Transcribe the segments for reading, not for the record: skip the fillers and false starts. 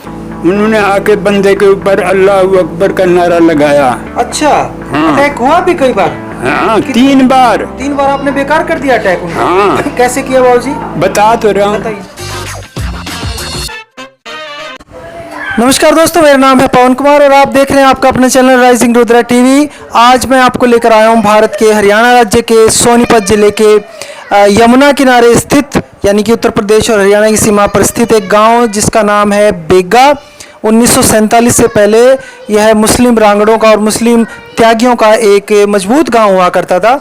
उन्होंने आके बंदे के ऊपर अल्लाह अकबर का नारा लगाया। अच्छा, हाँ। अटैक हुआ भी कई बार? हाँ, 3 बार। 3 बार आपने बेकार कर दिया अटैक उनका? हाँ। कैसे किया बाबूजी? बता तो रहा हूँ। बताइए। नमस्कार दोस्तों, मेरा नाम है पवन कुमार और आप देख रहे हैं आपका अपने चैनल राइजिंग रुद्रा टीवी। आज मैं आपको लेकर आया हूं भारत के हरियाणा राज्य के सोनीपत जिले के यमुना किनारे स्थित, यानी कि उत्तर प्रदेश और हरियाणा की सीमा पर स्थित एक गांव जिसका नाम है बेगा। 1947 से पहले यह मुस्लिम रांगड़ों का और मुस्लिम त्यागियों का एक मजबूत गांव हुआ करता था।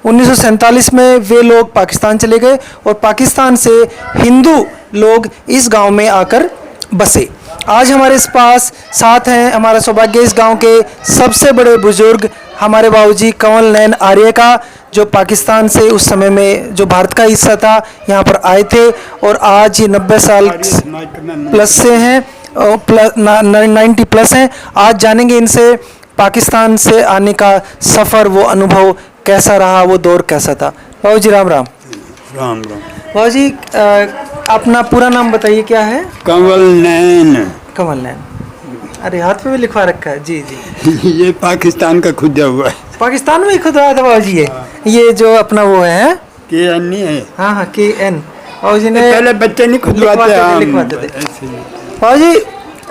1947 में वे लोग पाकिस्तान चले गए और पाकिस्तान से हिंदू लोग इस गांव में आकर बसे। आज हमारे पास साथ हैं हमारा सौभाग्य इस गांव के सबसे बड़े बुजुर्ग हमारे बाबूजी कंवल नयन आर्य का, जो पाकिस्तान से उस समय में जो भारत का हिस्सा था यहाँ पर आए थे और आज ये 90 साल प्लस से हैं, 90 प्लस हैं। आज जानेंगे इनसे पाकिस्तान से आने का सफ़र, वो अनुभव कैसा रहा, वो दौर कैसा था। बाबूजी राम राम। राम राम। बाबूजी अपना पूरा नाम बताइए, क्या है? कंवल नैन। कंवल नैन। अरे हाथ पे भी लिखवा रखा है। जी जी। ये पाकिस्तान का खुदा हुआ है। पाकिस्तान में ही खुदवाया था बाबूजी ये जो अपना वो है KN नहीं है। हाँ हाँ KN। बाबूजी ने पहले बच्चे नहीं लिखवाते थे। बाबूजी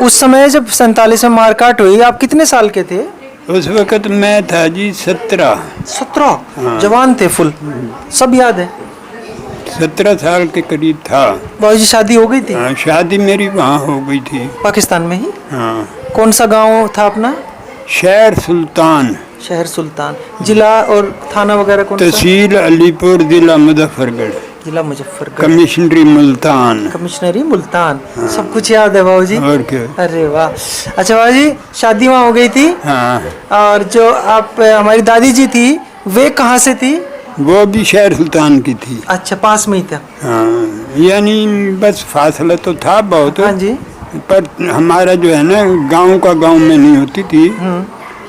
उस समय जब 47 में मारकाट हुई, आप कितने साल के थे? उस वक्त मैं था जी 17। 17? हाँ। जवान थे फुल, सब याद है? 17 साल के करीब था। बाबूजी शादी हो गई थी? हाँ, शादी मेरी वहाँ हो गई थी, पाकिस्तान में ही। हाँ। कौन सा गांव था अपना? शहर सुल्तान। शहर सुल्तान। जिला और थाना वगैरह कौन सा? तहसील अलीपुर, जिला मुजफ्फरगढ़, जिला मुजफ्फरगढ़, कमिश्नरी मुल्तान। कमिश्नरी मुल्तान। हाँ। सब कुछ याद है बाबूजी? और क्या। अरे वाह। अच्छा बाबूजी, शादी वहाँ हो गई थी। हाँ। और जो आप हमारी दादी जी थी वे कहाँ से थी? वो भी शहर सुल्तान की थी। अच्छा, पास में ही था। हाँ, यानी बस फासला तो था बहुत। हाँ जी। पर हमारा जो है ना, गांव का गांव में नहीं होती थी,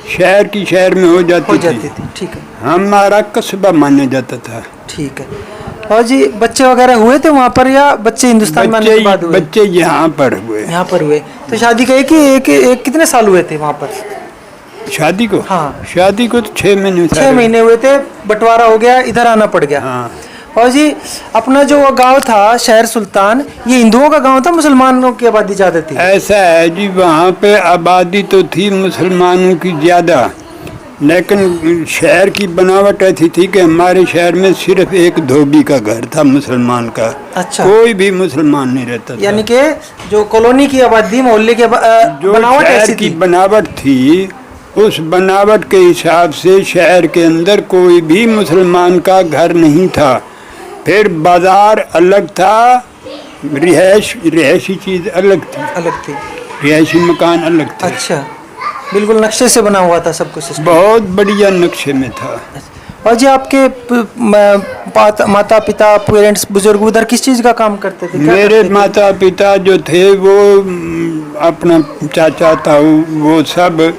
शहर की शहर में हो जाती थी। ठीक है। हमारा कस्बा माना जाता था। ठीक है। और जी बच्चे वगैरह हुए थे वहाँ पर या बच्चे हिंदुस्तान में आने के बाद हुए? बच्चे यहाँ पर हुए। यहाँ पर हुए। तो शादी का एक कितने साल हुए थे वहाँ पर? शादी को? हाँ। शादी को तो 6 महीने। 6 महीने हुए थे, बंटवारा हो गया, इधर आना पड़ गया। हाँ। और जी अपना जो गांव था शहर सुल्तान, ये हिंदुओं का गांव था, मुसलमानों की आबादी ज्यादा थी? ऐसा है जी, वहाँ पे आबादी तो थी मुसलमानों की ज्यादा, लेकिन शहर की बनावट ऐसी थी कि हमारे शहर में सिर्फ एक धोबी का घर था मुसलमान का। अच्छा। कोई भी मुसलमान नहीं रहता था। यानी कि जो कॉलोनी की आबादी, मोहल्ले की जो बनावट शहर ऐसी की थी। बनावट थी, उस बनावट के हिसाब से शहर के अंदर कोई भी मुसलमान का घर नहीं था। फिर बाजार अलग था, रिहायशी चीज अलग थी। रिहायशी मकान अलग थे। अच्छा, बिल्कुल नक्शे से बना हुआ था सब कुछ? बहुत बढ़िया नक्शे में था। और जी आपके माता पिता, पेरेंट्स, बुजुर्ग उधर किस चीज़ का काम करते थे? मेरे माता पिता जो थे वो अपना चाचा ताऊ वो सब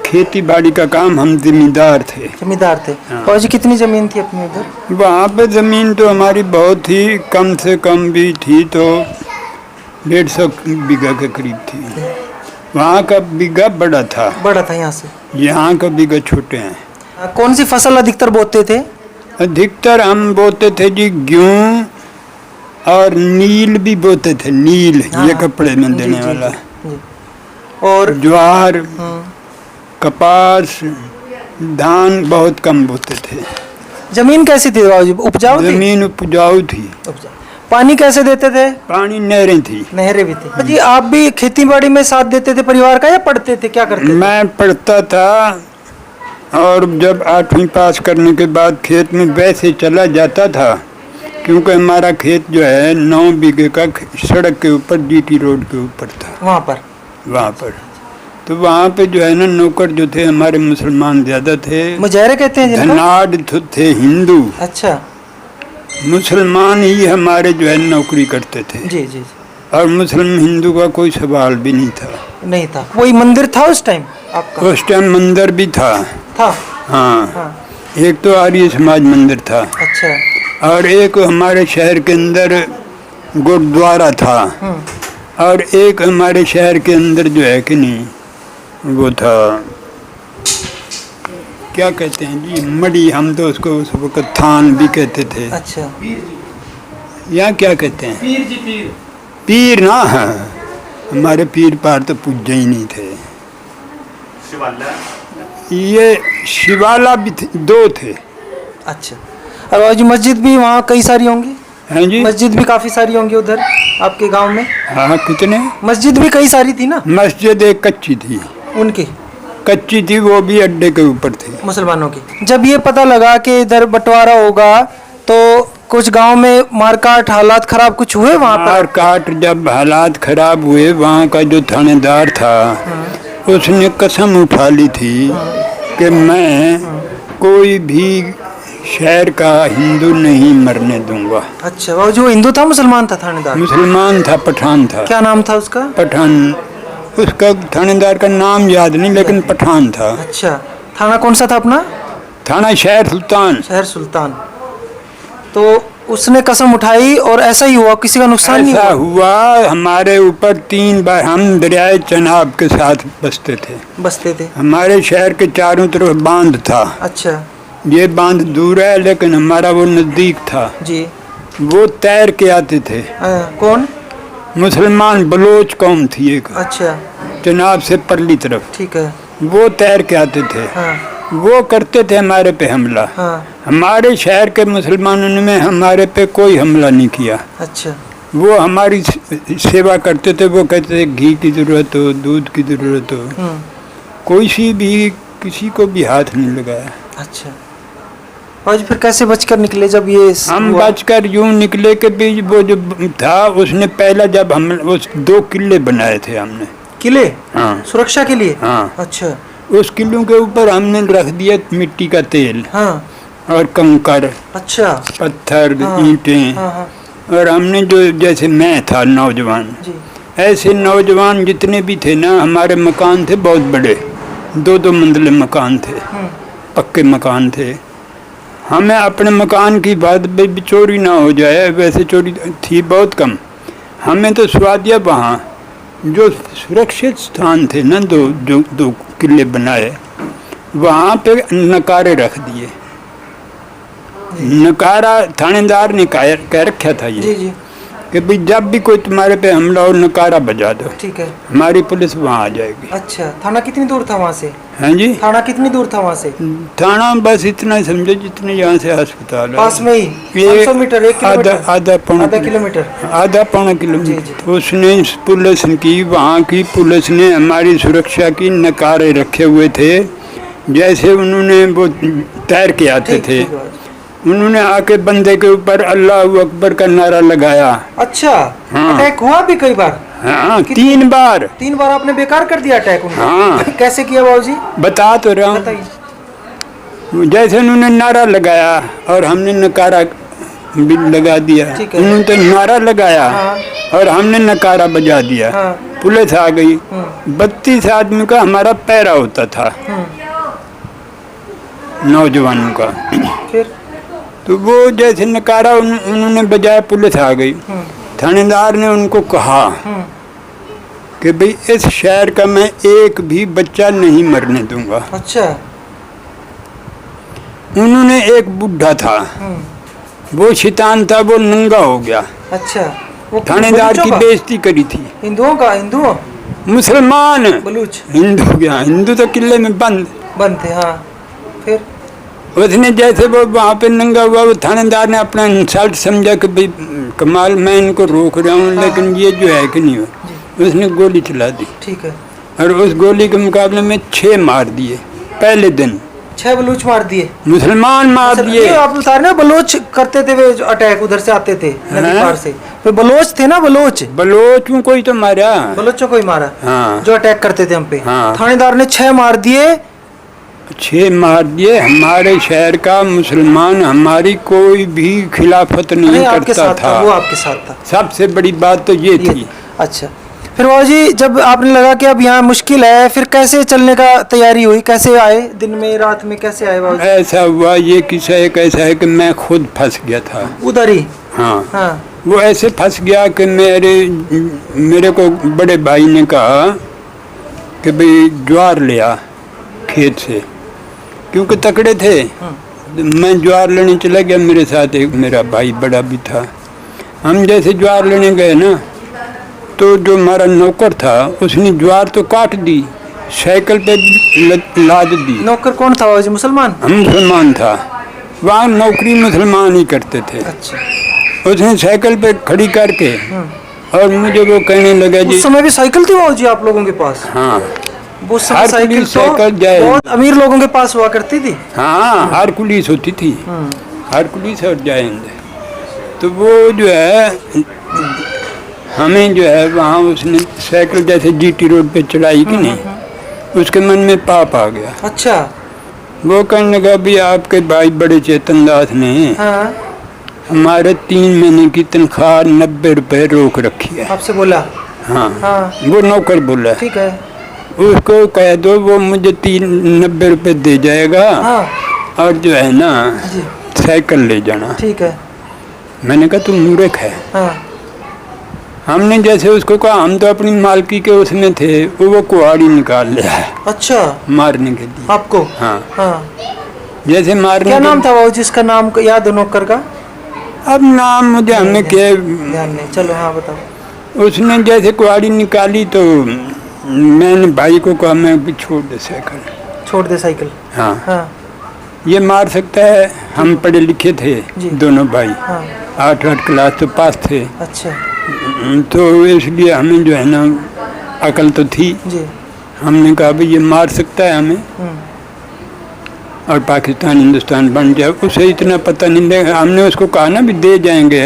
खेती बाड़ी का काम, हम जिम्मेदार थे। जमींदार थे। हाँ। और जी कितनी जमीन थी अपनी उधर? वहाँ पे जमीन तो हमारी बहुत थी, कम से कम भी थी तो 150 बीघा के करीब थी। वहाँ का बीघा बड़ा था। यहाँ से? यहाँ का बीघा छोटे हैं। कौन सी फसल अधिकतर बोते थे? अधिकतर हम बोते थे जी गेहूँ और नील भी बोते थे। नील। हाँ। ये कपड़े में देने वाला। जी। और ज्वार, कपास, धान बहुत कम बोते थे। जमीन कैसी थी बाबूजी, उपजाऊ थी? जमीन उपजाऊ थी। पानी कैसे देते थे? पानी नहरें थी। नहरें भी थी। जी आप भी खेती बाड़ी में साथ देते थे परिवार का या पढ़ते थे, क्या करते थे? मैं पढ़ता था और जब 8वीं पास करने के बाद खेत में वैसे चला जाता था, क्योंकि हमारा खेत जो है 9 बीघे का सड़क के ऊपर GT रोड के ऊपर था। वहाँ पर तो वहाँ पे जो है ना, नौकर जो थे हमारे मुसलमान ज्यादा थे। मुजाहिरे कहते हैं जिनको? धनाढ़ थे हिंदू। अच्छा। मुसलमान ही हमारे जो है नौकरी करते थे। जी जी। और मुसलमान हिंदू का कोई सवाल भी नहीं था। वही मंदिर था उस टाइम आपका? उस टाइम मंदिर भी था। हाँ। एक तो आर्य समाज मंदिर था। अच्छा। और एक हमारे शहर के अंदर गुरुद्वारा था। और एक हमारे शहर के अंदर जो है कि नहीं वो था, क्या कहते हैं जी, मड़ी, हम तो उसको उस वक्त थान भी कहते थे। अच्छा, यहाँ क्या कहते हैं, पीर जी, पीर। पीर ना, हमारे पीर पार तो पूजे ही नहीं थे। ये शिवाला भी थे, 2 थे। अच्छा, और बाबूजी मस्जिद भी वहाँ कई सारी होंगी? हैं जी, मस्जिद भी काफी सारी होंगी उधर आपके गांव में? हाँ, कितने? मस्जिद भी कई सारी थी ना? मस्जिद एक कच्ची थी, उनकी कच्ची थी, वो भी अड्डे के ऊपर थी। मुसलमानों की। जब ये पता लगा कि इधर बंटवारा होगा तो कुछ गांव में मारकाट, हालात खराब कुछ हुए वहाँ पर? मार काट, जब हालात खराब हुए, वहाँ का जो थानेदार था उसने कसम उठा ली थी कि मैं कोई भी शहर का हिंदू नहीं मरने दूंगा। अच्छा, वो जो हिंदू था मुसलमान था थानेदार? मुसलमान था, पठान था। क्या नाम था उसका? पठान, उसका थानेदार का नाम याद नहीं, लेकिन पठान था। अच्छा, थाना कौन सा था अपना? थाना शहर सुल्तान। शहर सुल्तान। तो उसने कसम उठाई और ऐसा ही हुआ, किसी का नुकसान नहीं ऐसा हुआ? हुआ, हमारे ऊपर 3 बार, हम दरियाए चनाब के साथ बसते थे। बसते थे? हमारे शहर के चारों तरफ बांध था। अच्छा ये बांध दूर है, लेकिन हमारा वो नज़दीक था। जी। वो तैर के आते थे। कौन? मुसलमान बलोच कौम थी एक, अच्छा, चनाब से परली तरफ। ठीक है। वो तैर के आते थे। हाँ वो करते थे हमारे पे हमला। हाँ। हमारे शहर के मुसलमानों ने हमारे पे कोई हमला नहीं किया। अच्छा, वो हमारी सेवा करते थे। वो कहते थे घी की ज़रूरत हो, दूध की ज़रूरत हो, कोई सी भी किसी को भी हाथ नहीं लगाया। अच्छा, और फिर कैसे बचकर निकले जब ये हम हुआ? बचकर यूं निकले के बीच वो जो था, उसने पहला जब हम उस 2 किले बनाए थे हमने। किले? हाँ सुरक्षा के लिए? हाँ। अच्छा। उस किलों के ऊपर हमने रख दिया मिट्टी का तेल हाँ। और कंकर, अच्छा। पत्थर, हाँ, ईंटें। हाँ हाँ और हमने जो, जैसे मैं था नौजवान, जी। ऐसे नौजवान जितने भी थे ना, हमारे मकान थे बहुत बड़े, 2-2 मंजिले मकान थे, पक्के मकान थे। हमें अपने मकान की बात भी चोरी ना हो जाए, वैसे चोरी थी बहुत कम। हमें तो स्वादिया वहाँ जो सुरक्षित स्थान थे ना, दो किले बनाए, वहाँ पे नकारे रख दिए। नकारा थानेदार ने कह रखा था ये जी जी। कि भाई जब भी कोई तुम्हारे पे हमला हो, नकारा बजा दो, ठीक है। हमारी पुलिस वहाँ आ जाएगी। अच्छा, थाना कितनी दूर था वहाँ से? हैं जी, थाना कितनी दूर था वहाँ से? थाना बस इतना ही समझो जितने यहाँ से अस्पताल है, पास में ही? 500 मीटर, 1 किलोमीटर? आधा पौना किलोमीटर? आधा पौना किलोमीटर। उसने पुलिस की, वहाँ की पुलिस ने हमारी सुरक्षा की, नकारे रखे हुए थे। जैसे उन्होंने वो तैर के आते ठीक, थे, ठीक है। उन्होंने आके बंदे के ऊपर अल्लाह अकबर का नारा लगाया। अच्छा। हाँ। अटैक हुआ भी कई बार? हाँ, 3 बार। 3 बार आपने बेकार कर दिया अटैक उनका? हाँ। कैसे किया बाबूजी? बता तो रहा हूँ। बताइए। जैसे उन्होंने नारा लगाया और हमने नकारा भी लगा दिया। ठीक है। उन्होंने तो नारा लगाया हाँ। और हमने नकारा बजा दिया। हाँ। पुलिस आ गई। 32 आदमी का हमारा पैरा होता था, नौजवानों का। फिर? तो वो जैसे नकारा उन्होंने बजाया, पुलिस आ गई। थानेदार ने उनको कहा कि भाई इस शहर का मैं एक भी बच्चा नहीं मरने दूंगा। अच्छा। उन्होंने, एक बुढ़ा था, वो शैतान था, वो नंगा हो गया। अच्छा। वो थानेदार बलूचों की का? बेइज्जती करी थी। हिंदुओं का? हिंदुओं? मुसलमान, बलूच? हिंदू गया, हिंदू तो किले में बंद। बंद थे, हाँ। फिर? उसने जैसे वो वहाँ पे नंगा हुआ, वो थानेदार ने अपना इंसल्ट समझा कि भाई कमाल, मैं इनको रोक रहा हूँ, लेकिन ये जो है कि नहीं हुआ। उसने गोली चला दी। ठीक है। और उस गोली के मुकाबले में 6 मार दिए पहले दिन। 6 बलूच मार दिए? मुसलमान मार ये दिए। आप बता रहे ना, बलोच करते थे वे जो अटैक, उधर से आते थे नदी हाँ। पार से। वे बलोच थे ना, बलोच? बलोचों को ही तो मारा। बलोचों को ही मारा? हाँ। जो अटैक करते थे हम पे। हाँ। थानेदार ने 6 मार दिए? 6 मार दिए। हमारे शहर का मुसलमान हमारी कोई भी खिलाफत नहीं आपके करता साथ था? वो आपके साथ था? सबसे बड़ी बात तो ये थी। अच्छा। फिर बाबूजी जब आपने लगा कि अब यहाँ मुश्किल है, फिर कैसे चलने का तैयारी हुई? कैसे आए? दिन में, रात में कैसे आए बाबूजी? ऐसा हुआ, ये किस्सा एक ऐसा है कि मैं खुद फंस गया था उधर ही? हाँ। हाँ। वो ऐसे फंस गया कि मेरे को बड़े भाई ने कहा कि भाई ज्वार ले आ खेत से, क्योंकि तकड़े थे। मैं ज्वार लेने चला गया, मेरे साथ एक मेरा भाई बड़ा भी था। हम जैसे ज्वार लेने गए ना, तो जो हमारा नौकर था उसने ज्वार तो काट दी, साइकिल पे लाद दी। नौकर कौन था बाबूजी, मुसलमान? हम मुसलमान था, वहाँ नौकरी मुसलमान ही करते थे। अच्छा। उसने साइकिल पे खड़ी करके और मुझे वो कहने लगा जी, उस समय भी साइकिल थी बाबूजी आप लोगों के पास? हाँ, वो समय हर साइकिल पुलिस तो साइकिल जाए। बहुत अमीर लोगों के पास हुआ करती थी। हाँ, हर पुलिस होती थी, हर पुलिस और जाएंगे। तो वो जो है हमें जो है वहाँ उसने साइकिल जैसे जीटी रोड पे चलाई कि नहीं, उसके मन में पाप आ गया। अच्छा। वो कहने लगा भी आपके भाई बड़े चेतन दास ने हाँ। हमारे 3 महीने की तनख्वाह 90 रुपए रोक रखी है। आपसे बोला? हाँ, हाँ। वो नौकर बोला, ठीक है। उसको कह दो वो मुझे 90 रुपए दे जाएगा। हाँ। और जो है ना जी। साइकिल ले जाना। ठीक है। मैंने कहा तुम मूर्ख है। हाँ। हमने जैसे उसको कहा, हम तो अपनी मालकी के उसमें थे, वो कुहाड़ी निकाल लिया अच्छा। मारने के लिए आपको? हाँ। हाँ। जैसे मारने क्या के नाम था बाबूजी, इसका नाम याद है नौकर का? अब नाम मुझे हमें क्या ध्यान नहीं। चलो हाँ बताओ। उसने जैसे कुहाड़ी निकाली तो मैंने भाई को कहा मैं भी छोड़ दे साइकिल। छोड़ दे साइकिल? हाँ, हाँ। ये मार सकता है। हम पढ़े लिखे थे जी। दोनों भाई, हाँ। 8 क्लास तो पास थे। अच्छा। तो इसलिए हमें जो है ना अकल तो थी। जी। हमने कहा भाई ये मार सकता है हमें और पाकिस्तान हिंदुस्तान बन जाए। उसे इतना पता नहीं लगा। हमने उसको कहा ना भी दे जाएंगे,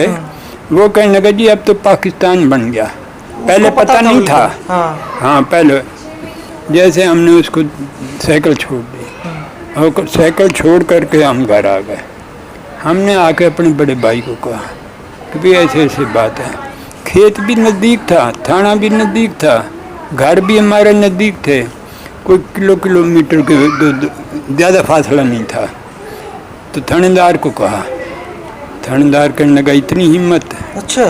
वो कहने लगा जी अब तो पाकिस्तान बन गया, पहले उसको पता नहीं था। हाँ। हाँ, पहले जैसे हमने उसको साइकिल छोड़ दी और साइकिल छोड़ करके हम घर आ गए। हमने आके अपने बड़े भाई को कहा कि भाई ऐसे ऐसे बात है। खेत भी नज़दीक था, थाना भी नज़दीक था, घर भी हमारे नज़दीक थे, कोई किलोमीटर के ज़्यादा फासला नहीं था। तो थानेदार को कहा, थानेदार कहने लगा इतनी हिम्मत। अच्छा।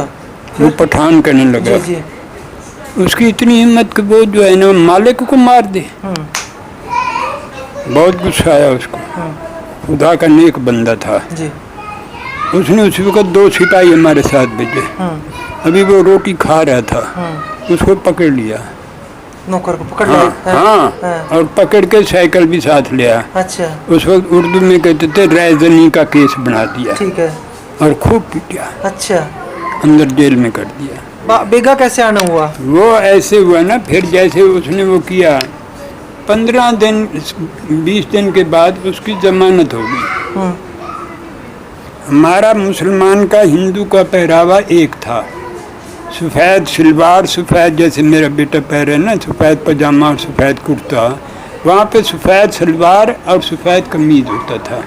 वो पठान करने लगा। जी, जी। उसकी इतनी हिम्मत कि वो जो है ना मालिक को मार दे। बहुत गुस्सा आया उसको। खुदा का नेक बंदा था जी। उसने उसी वक्त 2 सिपाही हमारे साथ भेजे। अभी वो रोटी खा रहा था, उसको पकड़ लिया, नौकर को पकड़ हाँ, लिया? हाँ, और पकड़ के साइकिल भी साथ लिया। अच्छा। उस वक्त उर्दू में कहते थे रायजनी का केस बना दिया। ठीक है। और खूब पीटा, अच्छा। अंदर जेल में कर दिया। बेगा कैसे आना हुआ? वो ऐसे हुआ ना, फिर जैसे उसने वो किया 15 दिन 20 दिन के बाद उसकी जमानत हो गई। हमारा मुसलमान का हिंदू का पहरावा एक था, सफ़ेद सलवार, सफ़ेद जैसे मेरा बेटा पहरे ना, सफ़ेद पजामा और सफ़ेद कुर्ता। वहाँ पे सफ़ेद सलवार और सफ़ेद कमीज होता था,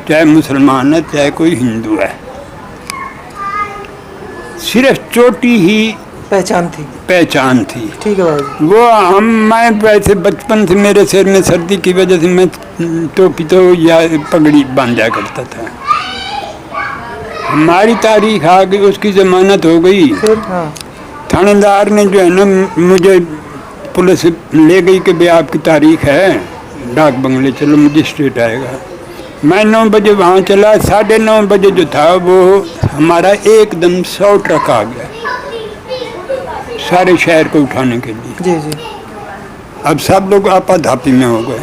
चाहे मुसलमान है चाहे कोई हिंदू है। सिर्फ चोटी ही पहचान थी। ठीक है भाई। वो मैं वैसे बचपन से मेरे सिर में सर्दी की वजह से मैं टोपी तो या पगड़ी बांधा करता था। हमारी तारीख आ गई, उसकी जमानत हो गई। हाँ। थानेदार ने जो है ना मुझे पुलिस ले गई कि भाई आपकी तारीख है, डाक बंगले चलो, मजिस्ट्रेट आएगा। मैं 9 बजे वहाँ चला, 9:30 बजे जो था वो हमारा एकदम 100 ट्रक आ गया सारे शहर को उठाने के लिए। जी जी। अब सब लोग आपाधापी में हो गए,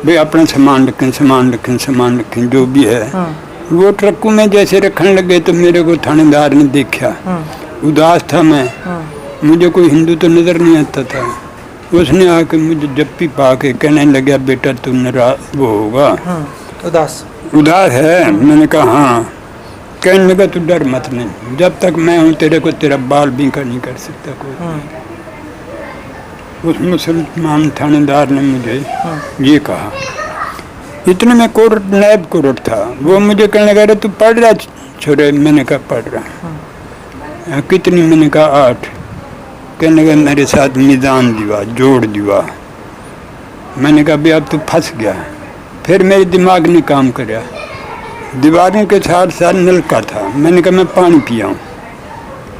भाई अपना सामान रखें, सामान रखें, सामान रखें, जो भी है। वो ट्रकों में जैसे रखने लगे तो मेरे को थानेदार ने देखा, उदास था मैं, मुझे कोई हिंदू तो नज़र नहीं आता था। उसने आके मुझे जप्पी पा के कहने लगा बेटा तू नाराज वो होगा, उदास है। मैंने कहा हाँ। कहने लगा तू डर मत, नहीं जब तक मैं हूँ तेरे को तेरा बाल बीका नहीं कर सकता कोई। उस मुसलमान थानेदार ने मुझे ये कहा। इतने में कोर्ट नायब कोर्ट था, वो मुझे कहने लगा अरे तू पढ़ रहा छोरे? मैंने कहा पढ़ रहा। कितनी? मैंने कहा 8। कहने लगा मेरे साथ मीज़ान दिवा, जोड़ दिवा। मैंने कहा भाई अब तो फंस गया। फिर मेरे दिमाग ने काम कराया, दीवारों के साथ साथ नलका था। मैंने कहा मैं पानी पिया हूँ,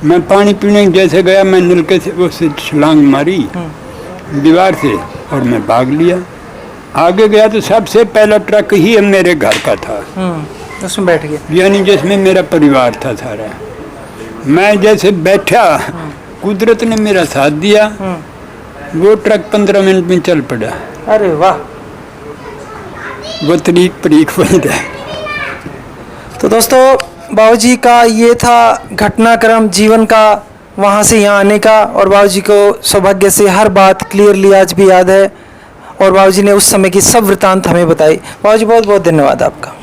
मैं पानी पीने जैसे गया, मैं नलके से उससे छलांग मारी दीवार से और मैं भाग लिया। आगे गया तो सबसे पहला ट्रक ही मेरे घर का था, उसमें बैठ गए। यानी जिसमें मेरा परिवार था सारा। मैं जैसे बैठा, कुदरत ने मेरा साथ दिया, वो ट्रक 15 मिनट में चल पड़ा। अरे वाह। वो तरीक परीक बन गया। तो दोस्तों, बाबूजी का ये था घटनाक्रम जीवन का, वहाँ से यहाँ आने का। और बाबूजी को सौभाग्य से हर बात क्लियरली आज भी याद है, और बाबूजी ने उस समय की सब वृतांत हमें बताई। बाबूजी बहुत बहुत धन्यवाद आपका।